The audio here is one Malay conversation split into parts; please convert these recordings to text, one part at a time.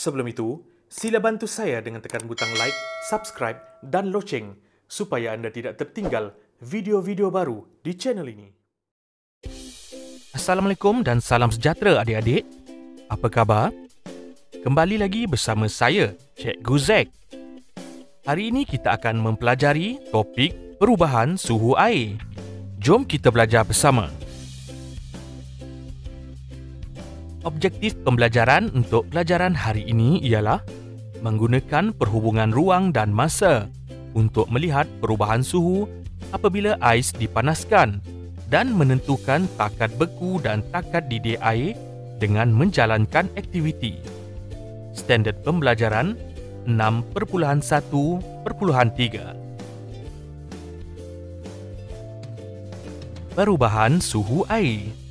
Sebelum itu, sila bantu saya dengan tekan butang like, subscribe dan loceng supaya anda tidak tertinggal video-video baru di channel ini. Assalamualaikum dan salam sejahtera adik-adik. Apa khabar? Kembali lagi bersama saya, Cikgu Zack. Hari ini kita akan mempelajari topik perubahan suhu air. Jom kita belajar bersama. Objektif pembelajaran untuk pelajaran hari ini ialah menggunakan perhubungan ruang dan masa untuk melihat perubahan suhu apabila ais dipanaskan dan menentukan takat beku dan takat didih air dengan menjalankan aktiviti. Standard pembelajaran 6.1.3. Perubahan suhu air.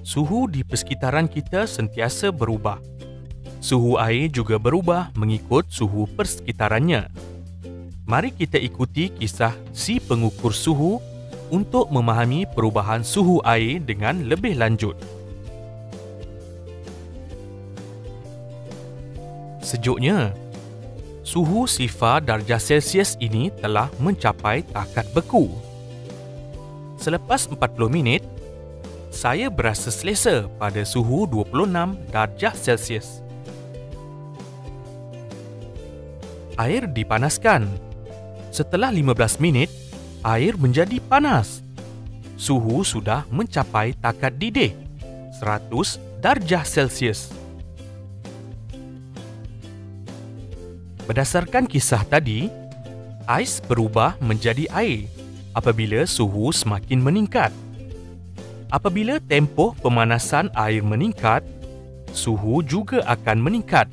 Suhu di persekitaran kita sentiasa berubah. Suhu air juga berubah mengikut suhu persekitarannya. Mari kita ikuti kisah si pengukur suhu untuk memahami perubahan suhu air dengan lebih lanjut. Sejuknya, suhu sifar darjah Celsius ini telah mencapai takat beku. Selepas 40 minit, saya berasa selesa pada suhu 26 darjah Celsius. Air dipanaskan. Setelah 15 minit, air menjadi panas. Suhu sudah mencapai takat didih 100 darjah Celsius. Berdasarkan kisah tadi, ais berubah menjadi air apabila suhu semakin meningkat. Apabila tempoh pemanasan air meningkat, suhu juga akan meningkat.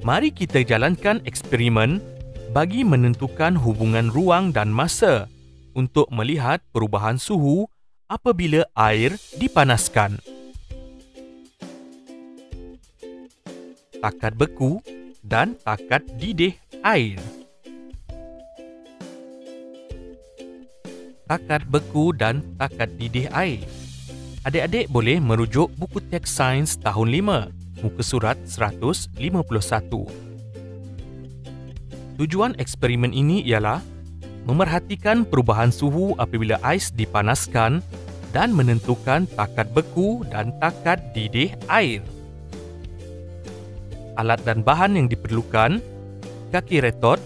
Mari kita jalankan eksperimen bagi menentukan hubungan ruang dan masa untuk melihat perubahan suhu apabila air dipanaskan. Takat beku dan takat didih air. Takat beku dan takat didih air. Adik-adik boleh merujuk buku teks sains tahun 5, muka surat 151. Tujuan eksperimen ini ialah memerhatikan perubahan suhu apabila ais dipanaskan dan menentukan takat beku dan takat didih air. Alat dan bahan yang diperlukan: kaki retot,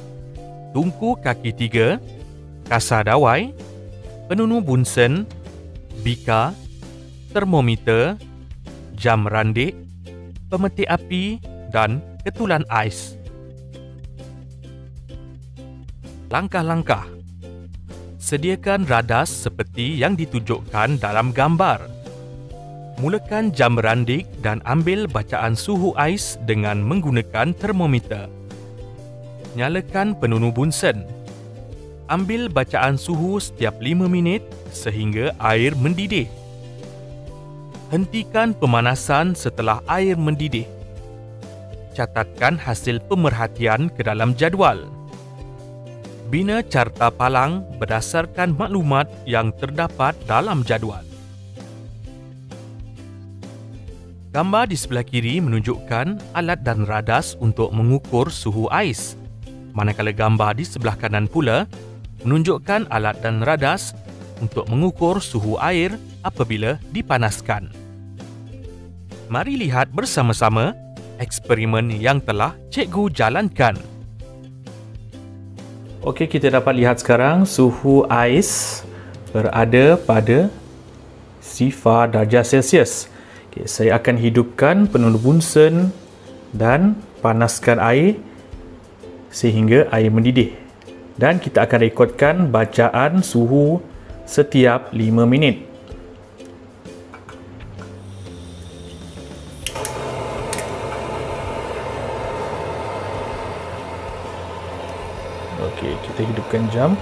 tungku kaki 3, kasar dawai, penunu bunsen, bika, termometer, jam randik, pemetik api dan ketulan ais. Langkah-langkah. Sediakan radas seperti yang ditunjukkan dalam gambar. Mulakan jam randik dan ambil bacaan suhu ais dengan menggunakan termometer. Nyalakan penunu bunsen. Ambil bacaan suhu setiap 5 minit sehingga air mendidih. Hentikan pemanasan setelah air mendidih. Catatkan hasil pemerhatian ke dalam jadual. Bina carta palang berdasarkan maklumat yang terdapat dalam jadual. Gambar di sebelah kiri menunjukkan alat dan radas untuk mengukur suhu ais, manakala gambar di sebelah kanan pula menunjukkan alat dan radas untuk mengukur suhu air apabila dipanaskan. Mari lihat bersama-sama eksperimen yang telah cikgu jalankan. Okey, kita dapat lihat sekarang suhu ais berada pada sifar darjah Celsius. Okay, saya akan hidupkan penunu bunsen dan panaskan air sehingga air mendidih. Dan kita akan rekodkan bacaan suhu setiap 5 minit. Okey, kita hidupkan jam.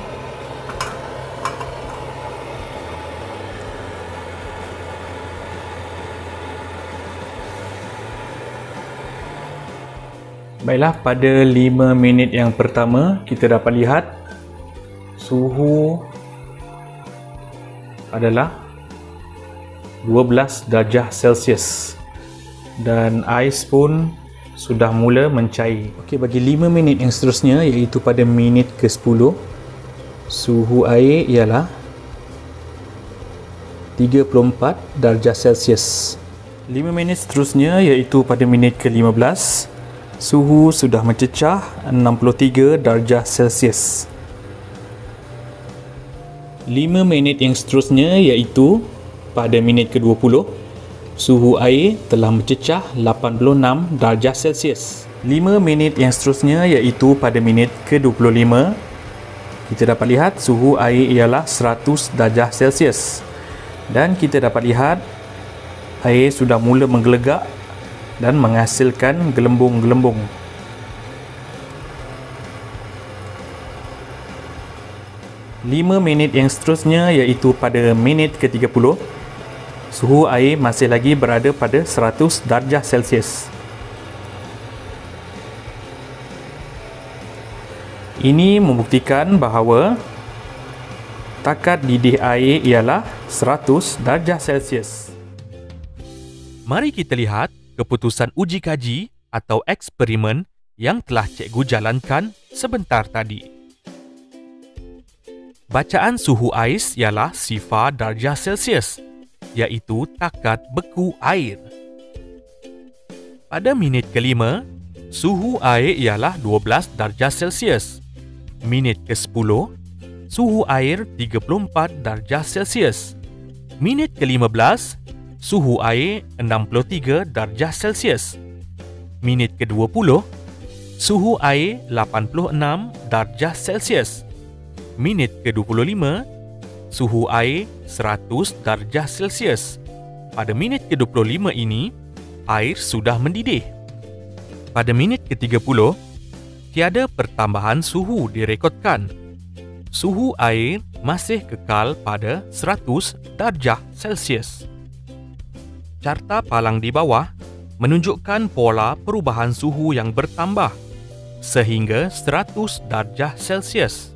Baiklah, pada 5 minit yang pertama kita dapat lihat suhu adalah 12 darjah Celsius dan ais pun sudah mula mencair. Okey, bagi 5 minit yang seterusnya, iaitu pada minit ke-10, suhu air ialah 34 darjah Celsius. 5 minit seterusnya, iaitu pada minit ke-15, suhu sudah mencecah 63 darjah Celsius. 5 minit yang seterusnya, iaitu pada minit ke-20, suhu air telah mencecah 86 darjah Celsius. 5 minit yang seterusnya, iaitu pada minit ke-25, kita dapat lihat suhu air ialah 100 darjah Celsius. Dan kita dapat lihat air sudah mula menggelegak dan menghasilkan gelembung-gelembung. Lima minit yang seterusnya, iaitu pada minit ke-30, suhu air masih lagi berada pada 100 darjah Celsius. Ini membuktikan bahawa takat didih air ialah 100 darjah Celsius. Mari kita lihat keputusan uji kaji atau eksperimen yang telah cikgu jalankan sebentar tadi. Bacaan suhu ais ialah sifar darjah Celsius, iaitu takat beku air. Pada minit ke-5, suhu air ialah 12 darjah Celsius. Minit ke-10, suhu air 34 darjah Celsius. Minit ke-15, suhu air 63 darjah Celsius. Minit ke-20, suhu air 86 darjah Celsius. Minit ke-25, suhu air 100 darjah Celsius. Pada minit ke-25 ini, air sudah mendidih. Pada minit ke-30, tiada pertambahan suhu direkodkan. Suhu air masih kekal pada 100 darjah Celsius. Carta palang di bawah menunjukkan pola perubahan suhu yang bertambah sehingga 100 darjah Celsius.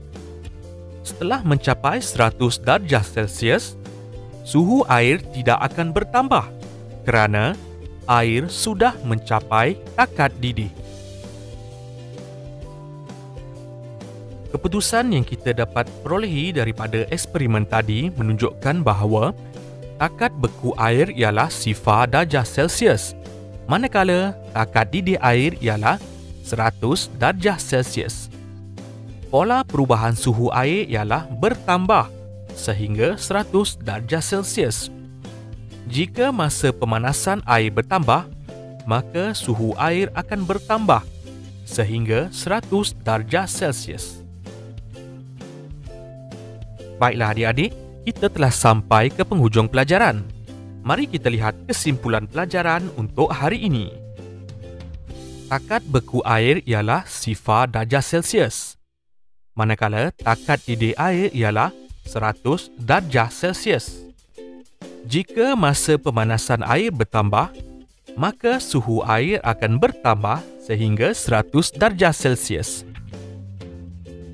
Setelah mencapai 100 darjah Celsius, suhu air tidak akan bertambah kerana air sudah mencapai takat didih. Keputusan yang kita dapat perolehi daripada eksperimen tadi menunjukkan bahawa takat beku air ialah sifar darjah Celsius, manakala takat didih air ialah 100 darjah Celsius. Pola perubahan suhu air ialah bertambah sehingga 100 darjah Celsius. Jika masa pemanasan air bertambah, maka suhu air akan bertambah sehingga 100 darjah Celsius. Baiklah adik-adik, kita telah sampai ke penghujung pelajaran. Mari kita lihat kesimpulan pelajaran untuk hari ini. Takat beku air ialah sifar darjah Celsius, manakala takat didih air ialah 100 darjah Celsius. Jika masa pemanasan air bertambah, maka suhu air akan bertambah sehingga 100 darjah Celsius.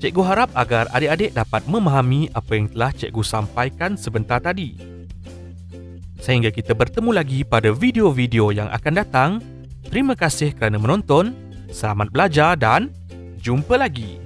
Cikgu harap agar adik-adik dapat memahami apa yang telah cikgu sampaikan sebentar tadi. Sehingga kita bertemu lagi pada video-video yang akan datang. Terima kasih kerana menonton. Selamat belajar dan jumpa lagi.